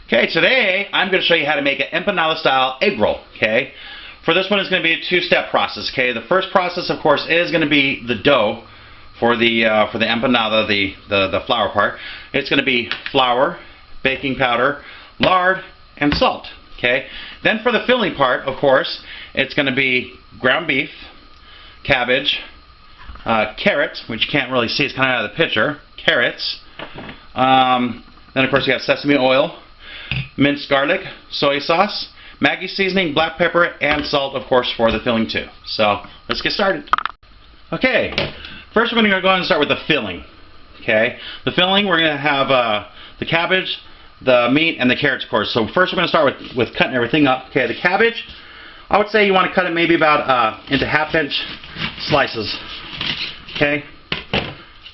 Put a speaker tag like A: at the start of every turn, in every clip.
A: Okay, today I'm going to show you how to make an empanada style egg roll. Okay, for this one it's going to be a two-step process. Okay, the first process, of course, is going to be the dough for the empanada, the flour part. It's going to be flour, baking powder, lard, and salt. Okay, then for the filling part, of course, it's going to be ground beef, cabbage, carrot, which you can't really see, it's kind of out of the picture, carrots. Then of course you have sesame oil, minced garlic, soy sauce, Maggi seasoning, black pepper, and salt, of course, for the filling too. So let's get started. Okay, first we're going to go ahead and start with the filling. Okay, the filling, we're going to have the cabbage, the meat, and the carrots, of course. So first we're going to start with cutting everything up. Okay, the cabbage, I would say you want to cut it maybe about into half-inch slices. Okay,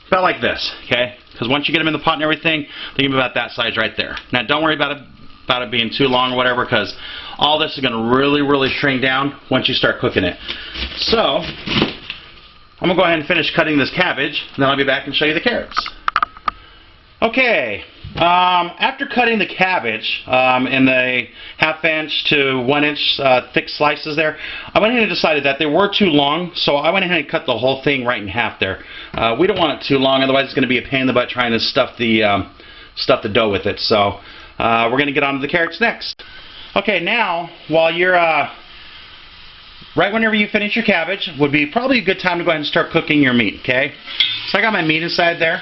A: about like this. Okay, because once you get them in the pot and everything, they can be about that size right there. Now don't worry about it being too long or whatever, because all this is going to really shrink down once you start cooking it. So I'm going to go ahead and finish cutting this cabbage, and then I'll be back and show you the carrots. Okay, after cutting the cabbage in the half-inch to 1-inch thick slices there, I went ahead and decided that they were too long, so I went ahead and cut the whole thing right in half there. We don't want it too long, otherwise it's going to be a pain in the butt trying to stuff the dough with it. So we're going to get on to the carrots next. Okay, now while you're right whenever you finish your cabbage would be probably a good time to go ahead and start cooking your meat. Okay, so I got my meat inside there,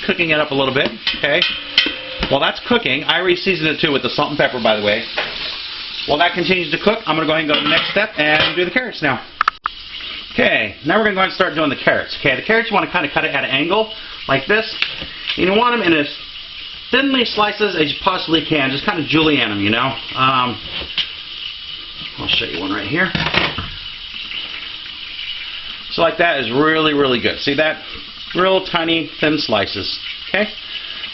A: cooking it up a little bit. Okay, while that's cooking, I already seasoned it too with the salt and pepper, by the way. While that continues to cook, I'm going to go ahead and go to the next step and do the carrots now. Okay, now we're going to go ahead and start doing the carrots. Okay, the carrots you want to kind of cut it at an angle like this. And you want them in as thinly slices as you possibly can, just kind of julienne them, you know. I'll show you one right here. So like that is really good. See that? Real tiny thin slices. Okay,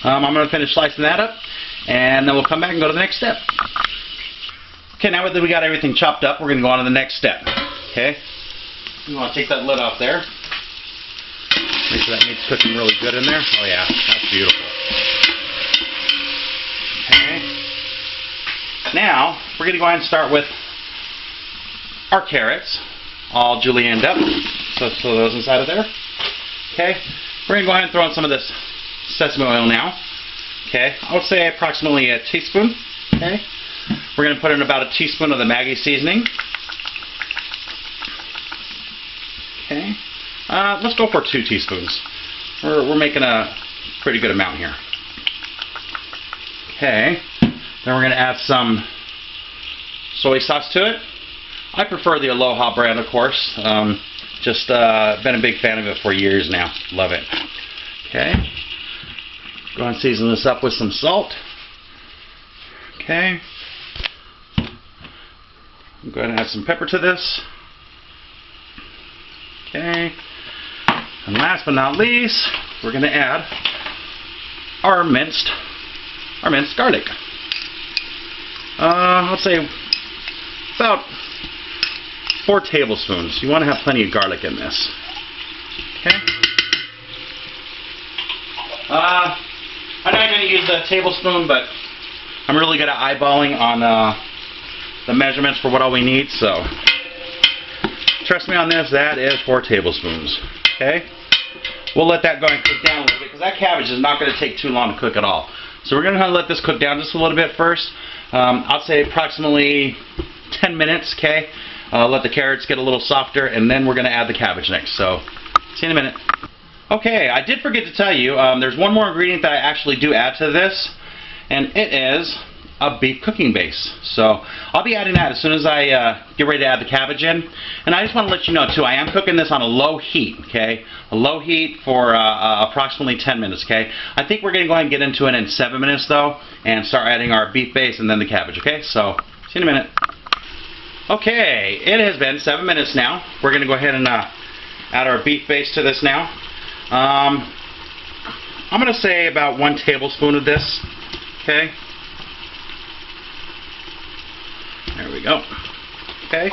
A: I'm going to finish slicing that up, and then we'll come back and go to the next step. Okay, now that we got everything chopped up, we're going to go on to the next step. Okay, you want to take that lid off there. Make sure that meat's cooking really good in there. Oh yeah, that's beautiful. Okay, now we're going to go ahead and start with our carrots, all julienned up. So throw those inside of there. Okay, we're going to go ahead and throw in some of this sesame oil now. Okay, I would say approximately a teaspoon. Okay, we're going to put in about a teaspoon of the Maggi seasoning. Okay, let's go for 2 teaspoons. We're making a pretty good amount here. Okay, then we're going to add some soy sauce to it. I prefer the Aloha brand, of course. Just been a big fan of it for years now. Love it. Okay, go ahead and season this up with some salt. Okay, I'm going to add some pepper to this. Okay, and last but not least, we're going to add our minced garlic. I'll say about 4 tablespoons. You want to have plenty of garlic in this. Okay. I'm not going to use the tablespoon, but I'm really good at eyeballing on the measurements for what all we need. So trust me on this. That is 4 tablespoons. Okay. We'll let that go and cook down a little bit, because that cabbage is not going to take too long to cook at all. So we're going to let this cook down just a little bit first. I'll say approximately 10 minutes. Okay. Let the carrots get a little softer, and then we're going to add the cabbage next. So, see you in a minute. Okay, I did forget to tell you, there's one more ingredient that I actually do add to this, and it is a beef cooking base. So, I'll be adding that as soon as I get ready to add the cabbage in. And I just want to let you know, too, I am cooking this on a low heat, okay? A low heat for approximately 10 minutes, okay? I think we're going to go ahead and get into it in 7 minutes, though, and start adding our beef base and then the cabbage, okay? So, see you in a minute. Okay, it has been 7 minutes now. We're going to go ahead and add our beef base to this now. I'm going to say about 1 tablespoon of this. Okay. There we go. Okay.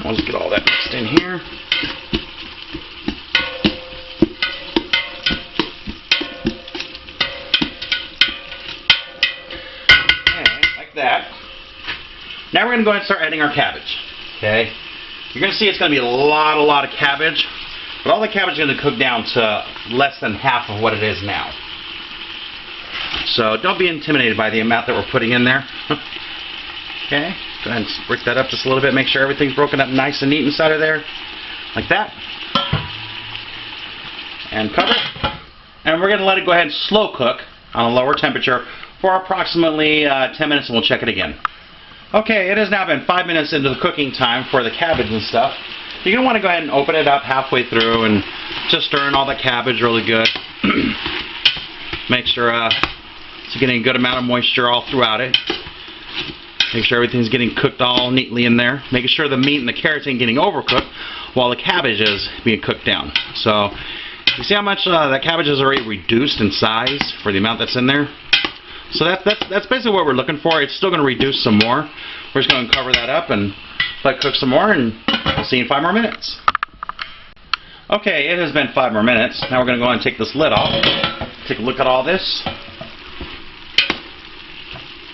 A: I'll just get all that mixed in here. Now we're going to go ahead and start adding our cabbage. Okay. You're going to see it's going to be a lot of cabbage, but all the cabbage is going to cook down to less than half of what it is now. So don't be intimidated by the amount that we're putting in there. Okay. Go ahead and break that up just a little bit. Make sure everything's broken up nice and neat inside of there. Like that. And cover it. And we're going to let it go ahead and slow cook on a lower temperature for approximately 10 minutes, and we'll check it again. Okay, it has now been 5 minutes into the cooking time for the cabbage and stuff. You're going to want to go ahead and open it up halfway through and just stir in all the cabbage really good. Make sure it's getting a good amount of moisture all throughout it. Make sure everything's getting cooked all neatly in there. Making sure the meat and the carrots ain't getting overcooked while the cabbage is being cooked down. So, you see how much that cabbage is already reduced in size for the amount that's in there? So that's basically what we're looking for. It's still going to reduce some more. We're just going to cover that up and let it cook some more, and we'll see you in 5 more minutes. Okay, it has been 5 more minutes. Now we're going to go ahead and take this lid off. Take a look at all this.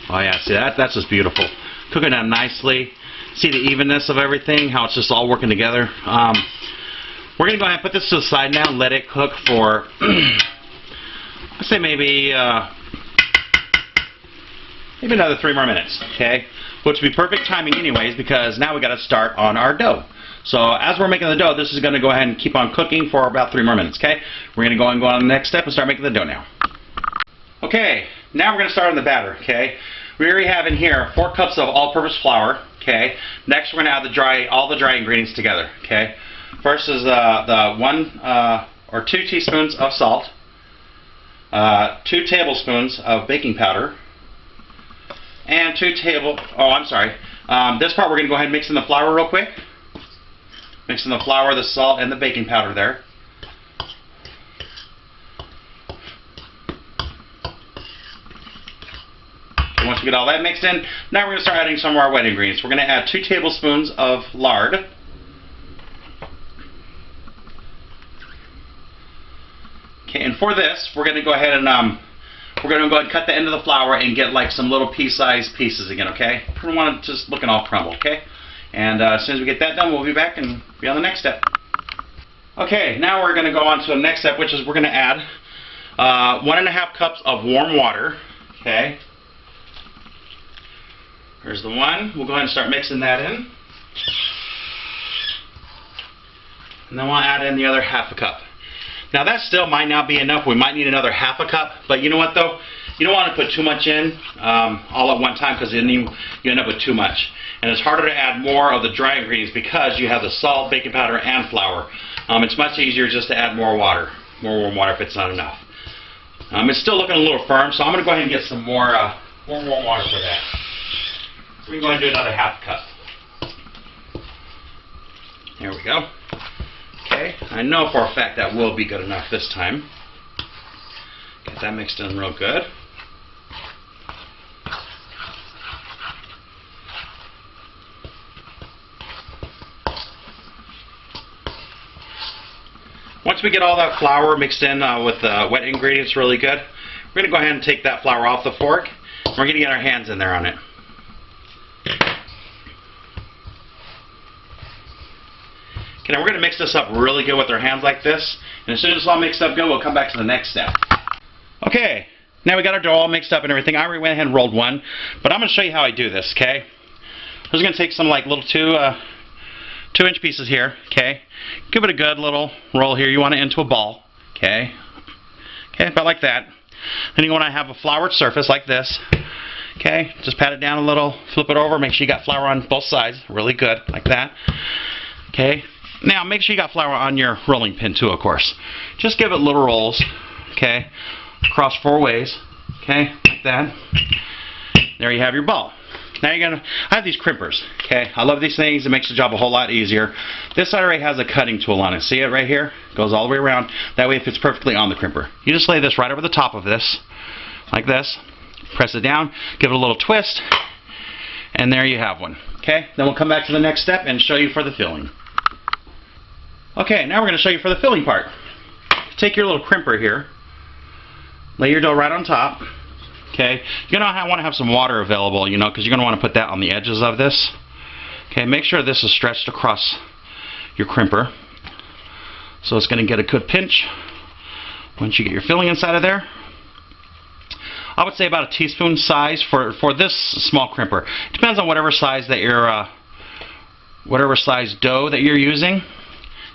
A: Oh yeah, see that's just beautiful. Cooking down nicely. See the evenness of everything, how it's just all working together. We're going to go ahead and put this to the side now and let it cook for, let's say maybe another 3 more minutes, okay? Which would be perfect timing anyways, because now we got to start on our dough. So as we're making the dough, this is going to go ahead and keep on cooking for about 3 more minutes, okay? We're going to go and go on to the next step and start making the dough now. Okay, now we're going to start on the batter, okay? We already have in here 4 cups of all-purpose flour, okay? Next we're going to add all the dry ingredients together, okay? First is the 1 or 2 teaspoons of salt, 2 tablespoons of baking powder, and this part we're going to go ahead and mix in the flour real quick. Mix in the flour, the salt, and the baking powder there. Once we get all that mixed in, now we're going to start adding some of our wet ingredients. We're going to add 2 tablespoons of lard. Okay, and for this, we're going to go ahead and cut the end of the flour and get like some little pea-sized pieces again. Okay, we don't want it just looking all crumbled. Okay, and as soon as we get that done, we'll be back and be on the next step. Okay, now we're going to go on to the next step, which is we're going to add 1.5 cups of warm water. Okay. Here's the one. We'll go ahead and start mixing that in. And then we'll add in the other 1/2 cup. Now that still might not be enough. We might need another 1/2 cup. But you know what though? You don't want to put too much in all at one time, because then you end up with too much. And it's harder to add more of the dry ingredients because you have the salt, baking powder, and flour. It's much easier just to add more water. More warm water if it's not enough. It's still looking a little firm, so I'm going to go ahead and get some more warm water for that. So we're going to do another 1/2 cup. There we go. Okay, I know for a fact that will be good enough this time. Get that mixed in real good. Once we get all that flour mixed in with the wet ingredients really good, we're going to go ahead and take that flour off the fork. We're going to get our hands in there on it. Okay, now we're going to mix this up really good with our hands like this. And as soon as it's all mixed up good, we'll come back to the next step. Okay, now we got our dough all mixed up and everything. I already went ahead and rolled one, but I'm going to show you how I do this, okay? I'm just going to take some like little 2-inch pieces here, okay? Give it a good little roll here. You want it into a ball, okay? Okay, about like that. Then you want to have a floured surface like this, okay? Just pat it down a little, flip it over, make sure you got flour on both sides, really good, like that, okay? Now make sure you got flour on your rolling pin too, of course. Just give it little rolls, okay? Across 4 ways, okay? Like that. There you have your ball. Now you're gonna, I have these crimpers, okay? I love these things, it makes the job a whole lot easier. This side already has a cutting tool on it. See it right here? Goes all the way around. That way it fits perfectly on the crimper. You just lay this right over the top of this, like this. Press it down, give it a little twist, and there you have one. Okay? Then we'll come back to the next step and show you for the filling. Okay, now we're going to show you for the filling part. Take your little crimper here, lay your dough right on top, Okay, you're going to want to have some water available, you know, because you're going to want to put that on the edges of this. Okay, make sure this is stretched across your crimper, so it's going to get a good pinch once you get your filling inside of there. I would say about a teaspoon size for this small crimper. It depends on whatever size that you're, whatever size dough that you're using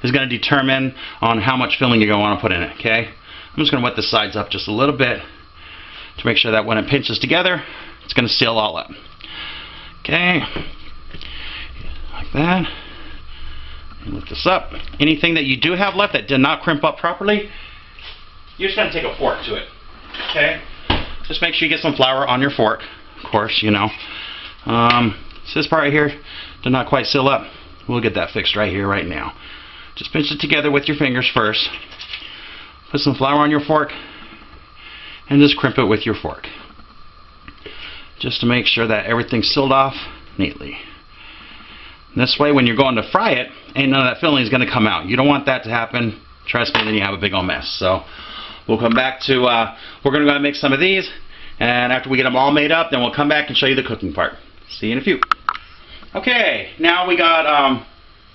A: is going to determine on how much filling you're going to want to put in it. Okay, I'm just going to wet the sides up just a little bit to make sure that when it pinches together, it's going to seal all up. Okay, like that. And lift this up. Anything that you do have left that did not crimp up properly, you're just going to take a fork to it. Okay, just make sure you get some flour on your fork. Of course, you know. So this part right here did not quite seal up. We'll get that fixed right here, right now. Just pinch it together with your fingers first. Put some flour on your fork and just crimp it with your fork, just to make sure that everything's sealed off neatly. And this way, when you're going to fry it, ain't none of that filling is going to come out. You don't want that to happen. Trust me, then you have a big old mess. So we'll come back to, we're going to go and make some of these, and after we get them all made up, then we'll come back and show you the cooking part. See you in a few. Okay, now we got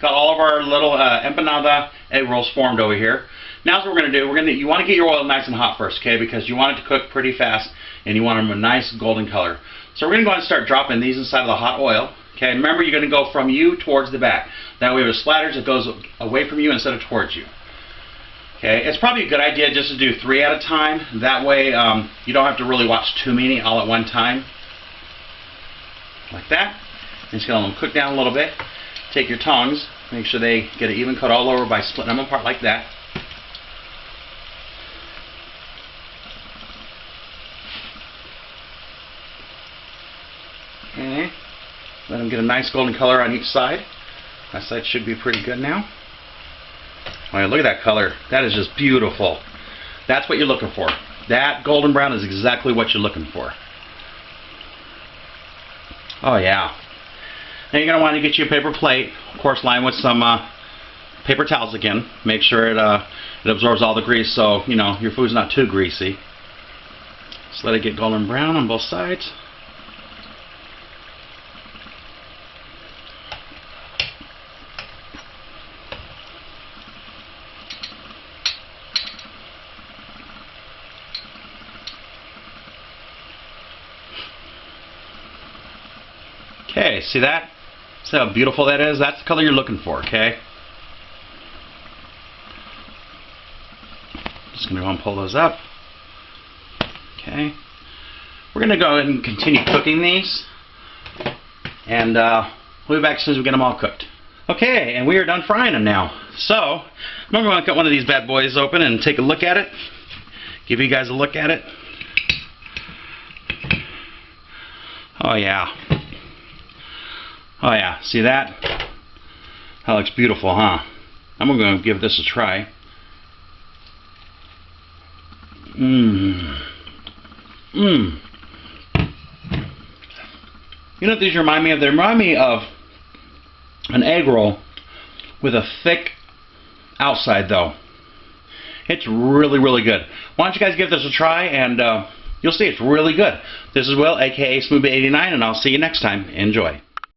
A: all of our little empanada egg rolls formed over here. Now what we're going to do, you want to get your oil nice and hot first, okay, because you want it to cook pretty fast and you want them a nice golden color. So we're going to go ahead and start dropping these inside of the hot oil. Okay, remember, you're going to go from you towards the back. That way if it splatters, it goes away from you instead of towards you. Okay, it's probably a good idea just to do 3 at a time. That way you don't have to really watch too many all at one time. Like that. And just let them cook down a little bit. Take your tongs, make sure they get an even coat all over by splitting them apart like that. Okay, let them get a nice golden color on each side. That side should be pretty good now. All right, look at that color. That is just beautiful. That's what you're looking for. That golden brown is exactly what you're looking for. Oh yeah. Now you're going to want to get you a paper plate, of course lined with some paper towels again. Make sure it absorbs all the grease, so you know your food's not too greasy. Just let it get golden brown on both sides. Okay, see that? See how beautiful that is? That's the color you're looking for, okay? Just going to go and pull those up. Okay. We're going to go ahead and continue cooking these. And we'll be back as soon as we get them all cooked. Okay, and we are done frying them now. So, I'm going to cut one of these bad boys open and take a look at it. Give you guys a look at it. Oh yeah. Oh yeah, see that? That looks beautiful, huh? I'm going to give this a try. You know what these remind me of? They remind me of an egg roll with a thick outside though. It's really, really good. Why don't you guys give this a try, and you'll see it's really good. This is Will, aka Smoothie89, and I'll see you next time. Enjoy.